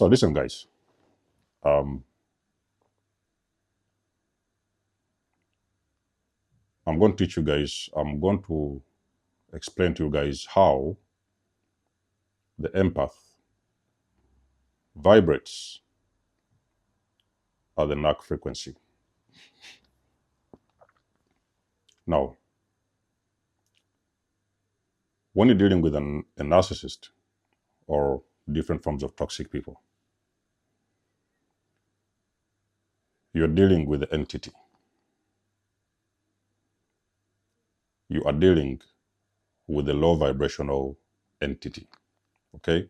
So listen, guys. I'm going to teach you guys. I'm going to explain to you guys how the empath vibrates at the Narc frequency. Now, when you're dealing with a narcissist or different forms of toxic people, you're dealing with the entity. You are dealing with a low vibrational entity. Okay?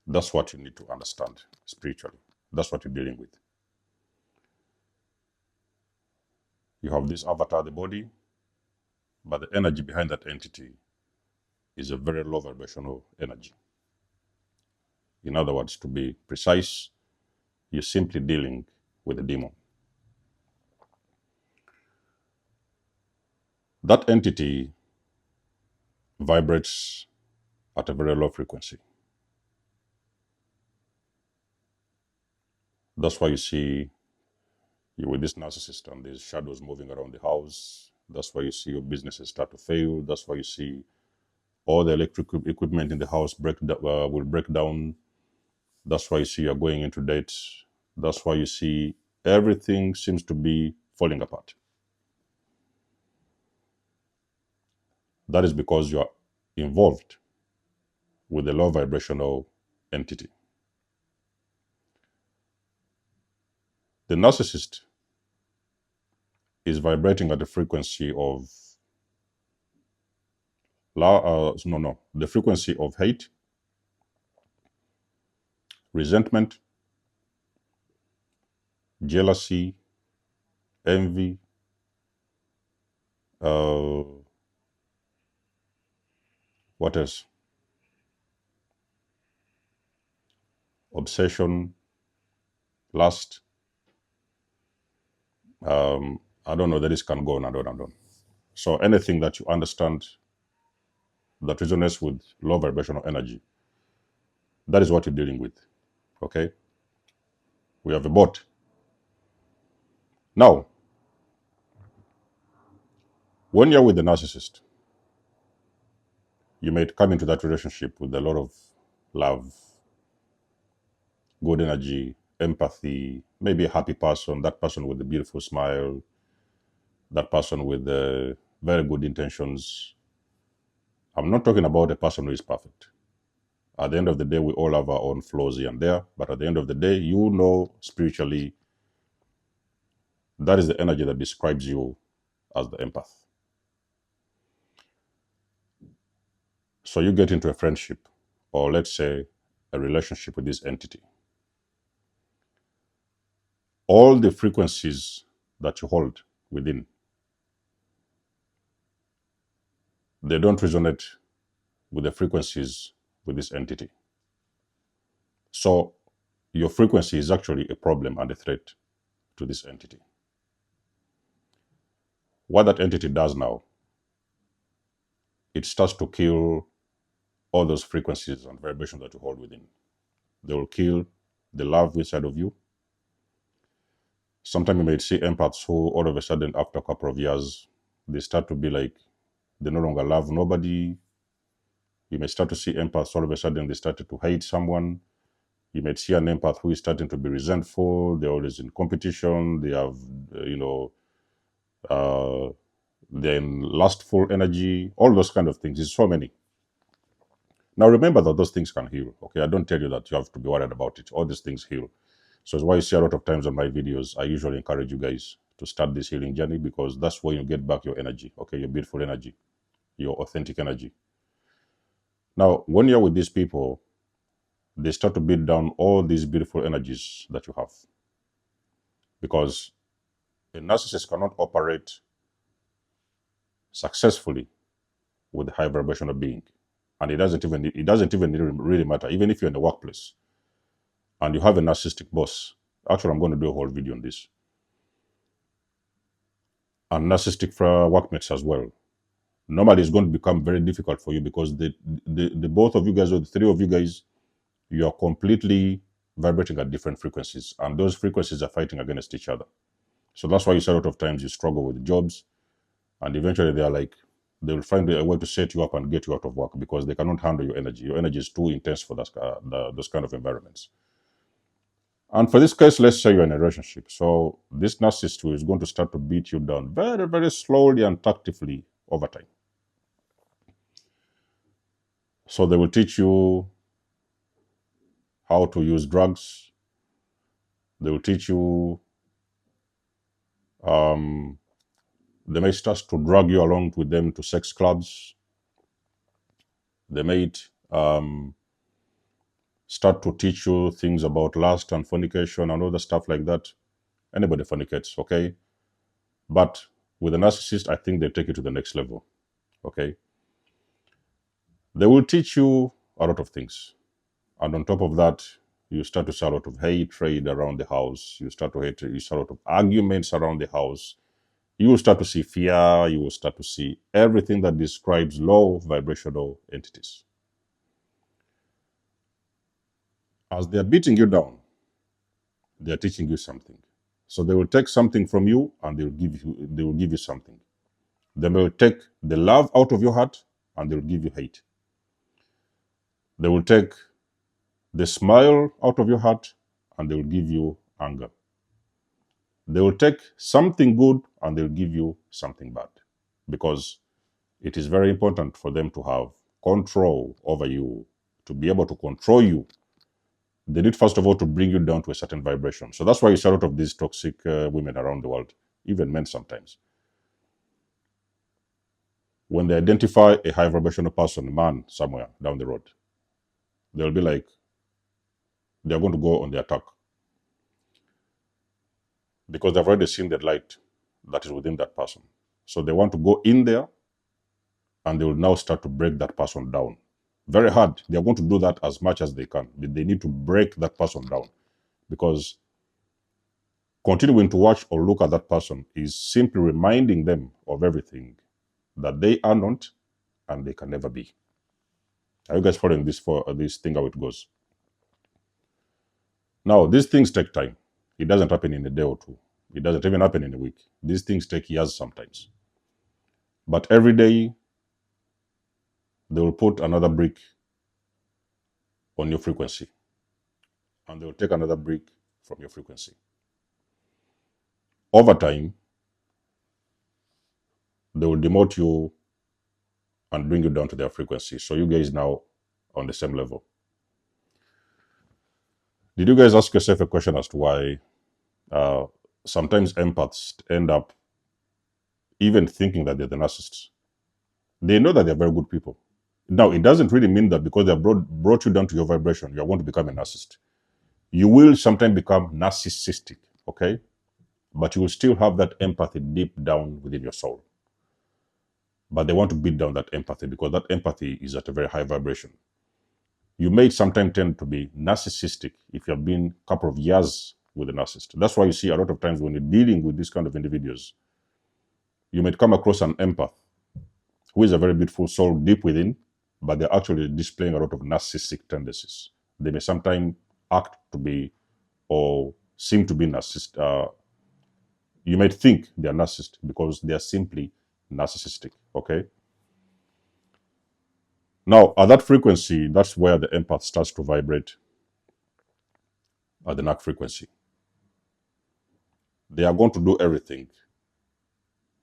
That's what you need to understand spiritually. That's what you're dealing with. You have this avatar, the body, but the energy behind that entity is a very low vibrational energy. In other words, to be precise, you're simply dealing with a demon. That entity vibrates at a very low frequency. That's why you see you with this narcissist and these shadows moving around the house. That's why you see your businesses start to fail. That's why you see all the electric equipment in the house will break down. That's why you see you're going into debt. That's why you see everything seems to be falling apart. That is because you are involved with a low vibrational entity. The narcissist is vibrating at the frequency of the frequency of hate, resentment, jealousy, envy, what else? Obsession, lust. I don't know, the list can go on and on and on. So anything that you understand that resonates with low vibrational energy, that is what you're dealing with. Okay? We have a bot. Now, when you're with the narcissist, you may come into that relationship with a lot of love, good energy, empathy, maybe a happy person, that person with a beautiful smile, that person with very good intentions. I'm not talking about a person who is perfect. At the end of the day, we all have our own flaws here and there, but at the end of the day, you know spiritually, that is the energy that describes you as the empath. So you get into a friendship, or let's say a relationship with this entity. All the frequencies that you hold within, they don't resonate with the frequencies with this entity. So your frequency is actually a problem and a threat to this entity. What that entity does now, it starts to kill all those frequencies and vibrations that you hold within. They will kill the love inside of you. Sometimes you may see empaths who all of a sudden, after a couple of years, they start to be like, they no longer love nobody. You may start to see empaths all of a sudden, they started to hate someone. You may see an empath who is starting to be resentful. They're always in competition. They have, they're in lustful energy, all those kind of things. There's so many. Now remember that those things can heal. Okay, I don't tell you that you have to be worried about it. All these things heal. So it's why you see a lot of times on my videos, I usually encourage you guys to start this healing journey, because that's where you get back your energy, okay, your beautiful energy, your authentic energy. Now, when you're with these people, they start to beat down all these beautiful energies that you have. Because a narcissist cannot operate successfully with a high vibrational being. And it doesn't even really matter, even if you're in the workplace and you have a narcissistic boss. Actually, I'm going to do a whole video on this. And narcissistic workmates as well. Normally, it's going to become very difficult for you, because the both of you guys, or the three of you guys, you are completely vibrating at different frequencies, and those frequencies are fighting against each other. So that's why you see a lot of times you struggle with jobs, and eventually they will find a way to set you up and get you out of work because they cannot handle your energy. Your energy is too intense for those kind of environments. And for this case, let's say you're in a relationship. So this narcissist who is going to start to beat you down very, very slowly and tactfully over time. So they will teach you how to use drugs. They will teach you, they may start to drag you along with them to sex clubs. They may start to teach you things about lust and fornication and other stuff like that. Anybody fornicates, okay? But with a narcissist, I think they take it to the next level, okay? They will teach you a lot of things. And on top of that, you start to see a lot of hatred around the house. You start to see a lot of arguments around the house. You will start to see fear. You will start to see everything that describes low vibrational entities. As they are beating you down, they are teaching you something. So they will take something from you and they will give you something. They will take the love out of your heart and they will give you hate. They will take the smile out of your heart and they will give you anger. They will take something good and they'll give you something bad, because it is very important for them to have control over you, to be able to control you. They need, first of all, to bring you down to a certain vibration. So that's why you see a lot of these toxic women around the world, even men sometimes. When they identify a high vibrational person, a man somewhere down the road, they'll be like, they're going to go on the attack, because they've already seen the light that is within that person. So they want to go in there and they will now start to break that person down. Very hard. They are going to do that as much as they can. They need to break that person down, because continuing to watch or look at that person is simply reminding them of everything that they are not and they can never be. Are you guys following this thing, how it goes? Now, these things take time. It doesn't happen in a day or two. It doesn't even happen in a week. These things take years sometimes. But every day, they will put another brick on your frequency. And they will take another brick from your frequency. Over time, they will demote you and bring you down to their frequency. So you guys now on the same level. Did you guys ask yourself a question as to why sometimes empaths end up even thinking that they're the narcissists? They know that they're very good people. Now, it doesn't really mean that because they have brought you down to your vibration, you're going to become a narcissist. You will sometimes become narcissistic, okay? But you will still have that empathy deep down within your soul. But they want to beat down that empathy because that empathy is at a very high vibration. You may sometimes tend to be narcissistic if you have been a couple of years with a narcissist. That's why you see a lot of times when you're dealing with these kind of individuals, you might come across an empath who is a very beautiful soul deep within, but they're actually displaying a lot of narcissistic tendencies. They may sometimes act to be or seem to be narcissist. You might think they are narcissist because they are simply narcissistic, okay? Now, at that frequency, that's where the empath starts to vibrate at the Narc frequency. They are going to do everything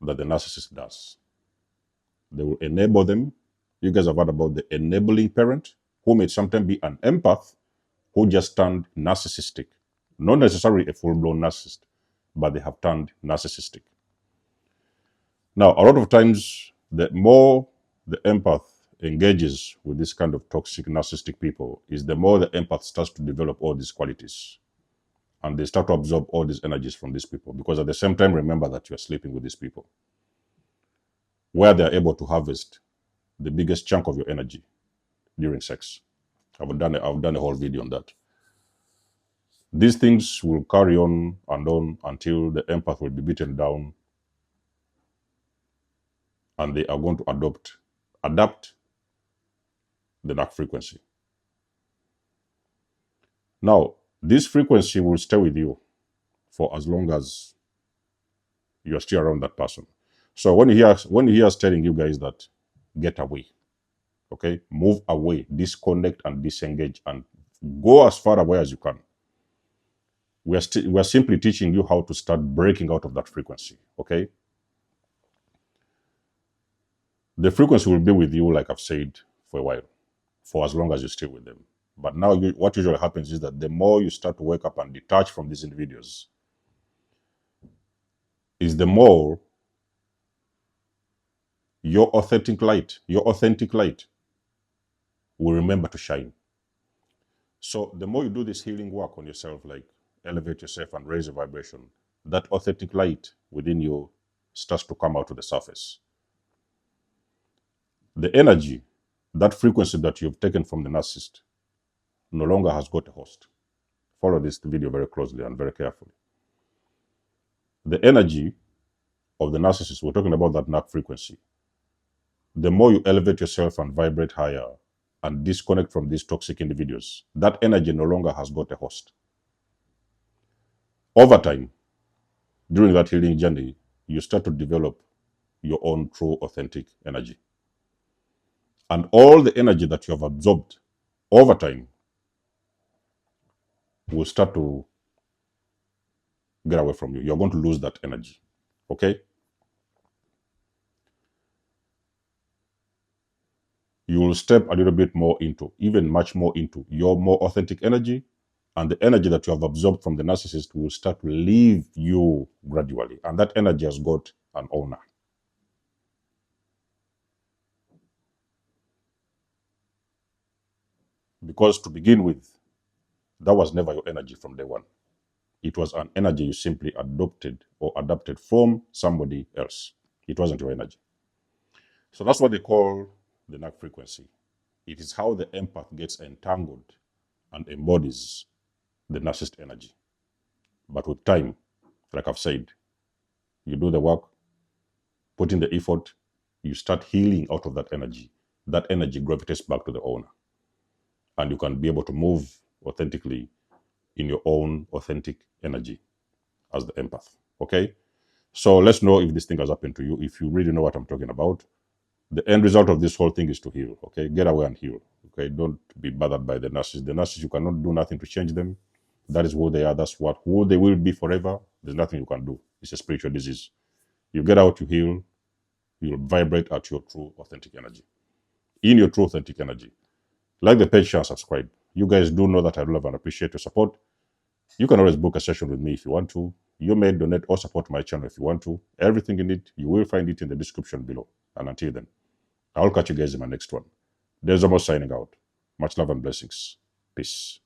that the narcissist does. They will enable them. You guys have heard about the enabling parent, who may sometimes be an empath who just turned narcissistic. Not necessarily a full-blown narcissist, but they have turned narcissistic. Now, a lot of times, the more the empath engages with this kind of toxic narcissistic people, is the more the empath starts to develop all these qualities. And they start to absorb all these energies from these people. Because at the same time, remember that you're sleeping with these people, where they're able to harvest the biggest chunk of your energy during sex. I've done a whole video on that. These things will carry on and on until the empath will be beaten down and they are going to adapt the Narc frequency. Now, This frequency will stay with you for as long as you're still around that person. So when he is telling you guys that get away, okay, move away, disconnect and disengage, and go as far away as you can. We are simply teaching you how to start breaking out of that frequency. Okay, the frequency will be with you, like I've said, for a while, for as long as you stay with them. But now, what usually happens is that the more you start to wake up and detach from these individuals, is the more your authentic light will remember to shine. So the more you do this healing work on yourself, like elevate yourself and raise your vibration, that authentic light within you starts to come out to the surface. The energy, that frequency that you've taken from the narcissist, no longer has got a host. Follow this video very closely and very carefully. The energy of the narcissist, we're talking about that narc frequency. The more you elevate yourself and vibrate higher and disconnect from these toxic individuals, that energy no longer has got a host. Over time, during that healing journey, you start to develop your own true authentic energy. And all the energy that you have absorbed over time will start to get away from you. You're going to lose that energy. Okay? You will step a little bit more into, even much more into, your more authentic energy, and the energy that you have absorbed from the narcissist will start to leave you gradually. And that energy has got an owner. Because to begin with, that was never your energy from day one. It was an energy you simply adopted or adapted from somebody else. It wasn't your energy. So that's what they call the narc frequency. It is how the empath gets entangled and embodies the narcissist energy. But with time, like I've said, you do the work, put in the effort, you start healing out of that energy. That energy gravitates back to the owner. And you can be able to move authentically in your own authentic energy as the empath. Okay? So let's know if this thing has happened to you, if you really know what I'm talking about. The end result of this whole thing is to heal. Okay? Get away and heal. Okay? Don't be bothered by the narcissist. The narcissist, you cannot do nothing to change them. That is who they are. That's who they will be forever. There's nothing you can do. It's a spiritual disease. You get out, you heal, you'll vibrate at your true authentic energy. In your true authentic energy. Like the page, share, and subscribe. You guys do know that I love and appreciate your support. You can always book a session with me if you want to. You may donate or support my channel if you want to. Everything in it, you will find it in the description below. And until then, I'll catch you guys in my next one. There's almost signing out. Much love and blessings. Peace.